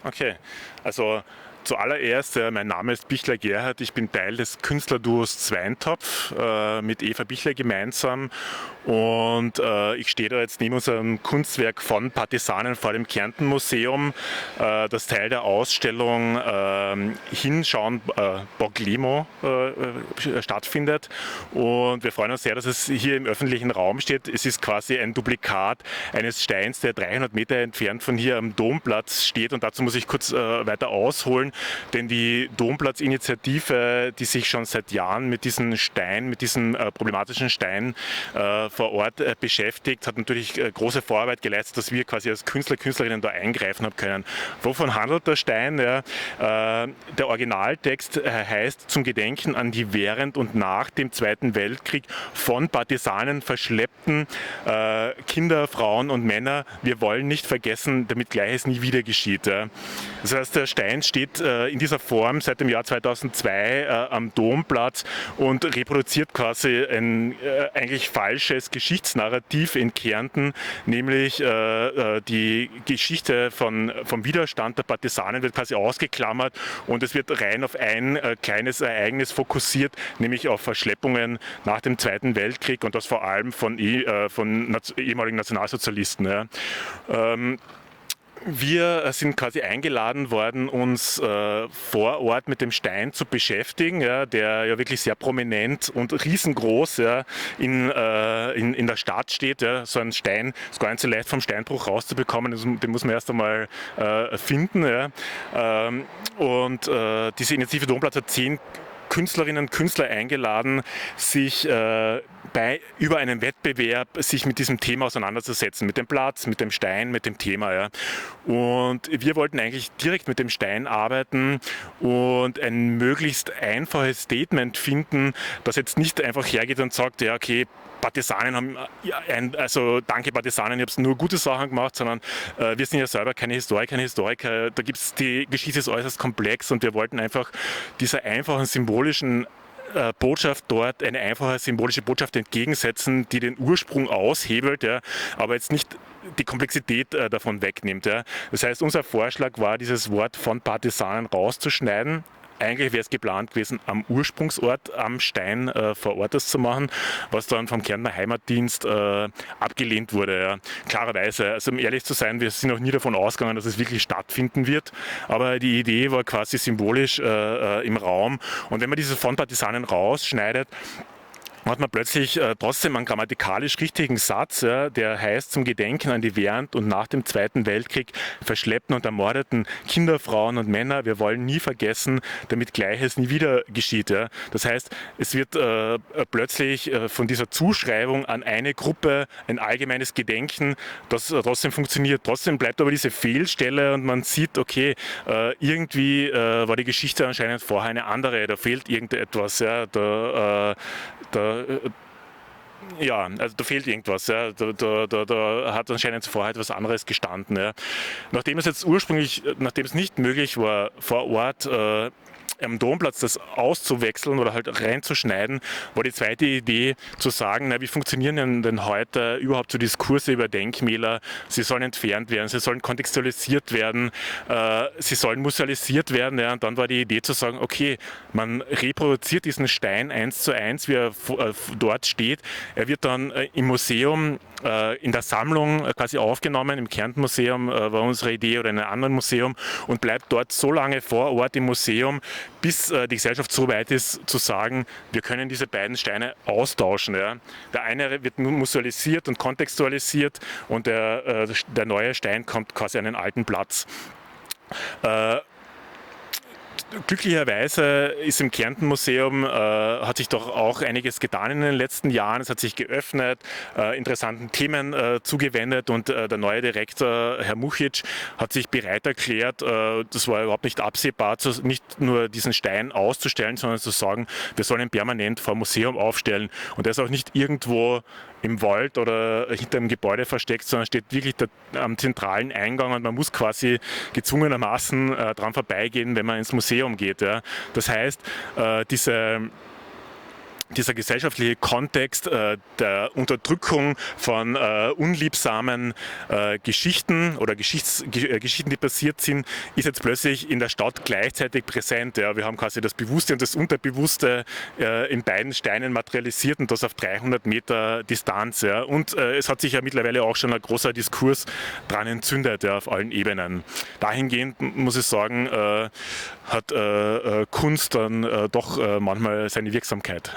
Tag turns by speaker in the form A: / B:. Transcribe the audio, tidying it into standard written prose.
A: Okay. Also zuallererst, mein Name ist Bichler Gerhard, ich bin Teil des Künstlerduos Zweintopf mit Eva Bichler gemeinsam und ich stehe da jetzt neben unserem Kunstwerk von Partisanen vor dem Kärnten-Museum, das Teil der Ausstellung Hinschauen Boglimo stattfindet, und wir freuen uns sehr, dass es hier im öffentlichen Raum steht. Es ist quasi ein Duplikat eines Steins, der 300 Meter entfernt von hier am Domplatz steht, und dazu muss ich kurz weiter ausholen, denn die Domplatz-Initiative, die sich schon seit Jahren mit diesen Steinen, mit diesen problematischen Steinen vor Ort beschäftigt, hat natürlich große Vorarbeit geleistet, dass wir quasi als Künstler, Künstlerinnen da eingreifen haben können. Wovon handelt der Stein? Ja, der Originaltext heißt: zum Gedenken an die während und nach dem Zweiten Weltkrieg von Partisanen verschleppten Kinder, Frauen und Männer. Wir wollen nicht vergessen, damit Gleiches nie wieder geschieht. Ja. Das heißt, der Stein steht in dieser Form seit dem Jahr 2002 am Domplatz und reproduziert quasi ein eigentlich falsches Geschichtsnarrativ in Kärnten, nämlich die Geschichte vom Widerstand der Partisanen wird quasi ausgeklammert, und es wird rein auf ein kleines Ereignis fokussiert, nämlich auf Verschleppungen nach dem Zweiten Weltkrieg, und das vor allem von ehemaligen Nationalsozialisten. Ja. Wir sind quasi eingeladen worden, uns vor Ort mit dem Stein zu beschäftigen, ja, der ja wirklich sehr prominent und riesengroß, ja, in der Stadt steht. Ja. So ein Stein ist gar nicht so leicht vom Steinbruch rauszubekommen, den muss man erst einmal finden. Ja. Diese Initiative Domplatz hat 10 Künstlerinnen und Künstler eingeladen, sich über einen Wettbewerb sich mit diesem Thema auseinanderzusetzen, mit dem Platz, mit dem Stein, mit dem Thema. Ja. Und wir wollten eigentlich direkt mit dem Stein arbeiten und ein möglichst einfaches Statement finden, das jetzt nicht einfach hergeht und sagt, ja okay, Partisanen haben, also danke Partisanen, ihr habt nur gute Sachen gemacht, sondern wir sind ja selber keine Historiker, da gibt's, die Geschichte ist äußerst komplex, und wir wollten einfach dieser einfachen symbolischen Botschaft dort eine einfache symbolische Botschaft entgegensetzen, die den Ursprung aushebelt, ja, aber jetzt nicht die Komplexität davon wegnimmt. Ja. Das heißt, unser Vorschlag war, dieses Wort von Partisanen rauszuschneiden. Eigentlich wäre es geplant gewesen, am Ursprungsort, am Stein vor Ort das zu machen, was dann vom Kärntner Heimatdienst abgelehnt wurde. Ja. Klarerweise, also um ehrlich zu sein, wir sind noch nie davon ausgegangen, dass es wirklich stattfinden wird, aber die Idee war quasi symbolisch im Raum, und wenn man diese von Partisanen rausschneidet, hat man plötzlich trotzdem einen grammatikalisch richtigen Satz, ja, der heißt: zum Gedenken an die während und nach dem Zweiten Weltkrieg verschleppten und ermordeten Kinder, Frauen und Männer. Wir wollen nie vergessen, damit Gleiches nie wieder geschieht. Ja. Das heißt, es wird plötzlich von dieser Zuschreibung an eine Gruppe ein allgemeines Gedenken, das trotzdem funktioniert. Trotzdem bleibt aber diese Fehlstelle, und man sieht, okay, irgendwie war die Geschichte anscheinend vorher eine andere, da fehlt irgendetwas. Ja, also da fehlt irgendwas. Ja. Da hat anscheinend vorher etwas anderes gestanden. Ja. Nachdem es nicht möglich war, vor Ort am Domplatz das auszuwechseln oder halt reinzuschneiden, war die zweite Idee zu sagen, wie funktionieren denn heute überhaupt so Diskurse über Denkmäler? Sie sollen entfernt werden, sie sollen kontextualisiert werden, sie sollen musealisiert werden. Ja. Und dann war die Idee zu sagen, okay, man reproduziert diesen Stein 1:1, wie er dort steht. Er wird dann im Museum in der Sammlung quasi aufgenommen, im Kärnten-Museum war unsere Idee, oder in einem anderen Museum, und bleibt dort so lange vor Ort im Museum, bis die Gesellschaft so weit ist, zu sagen, wir können diese beiden Steine austauschen. Ja. Der eine wird musealisiert und kontextualisiert, und der neue Stein kommt quasi an einen alten Platz. Glücklicherweise ist im Kärnten-Museum, hat sich doch auch einiges getan in den letzten Jahren. Es hat sich geöffnet, interessanten Themen zugewendet, und der neue Direktor, Herr Muchic, hat sich bereit erklärt, das war überhaupt nicht absehbar, nicht nur diesen Stein auszustellen, sondern zu sagen, wir sollen ihn permanent vor dem Museum aufstellen. Und der ist auch nicht irgendwo im Wald oder hinter einem Gebäude versteckt, sondern steht wirklich am zentralen Eingang, und man muss quasi gezwungenermaßen dran vorbeigehen, wenn man ins Museum geht. Ja. Das heißt, diese dieser gesellschaftliche Kontext der Unterdrückung von unliebsamen Geschichten oder Geschichten, die passiert sind, ist jetzt plötzlich in der Stadt gleichzeitig präsent. Ja. Wir haben quasi das Bewusste und das Unterbewusste in beiden Steinen materialisiert und das auf 300 Meter Distanz. Ja. Und es hat sich ja mittlerweile auch schon ein großer Diskurs dran entzündet, ja, auf allen Ebenen. Dahingehend muss ich sagen, hat Kunst dann doch manchmal seine Wirksamkeit.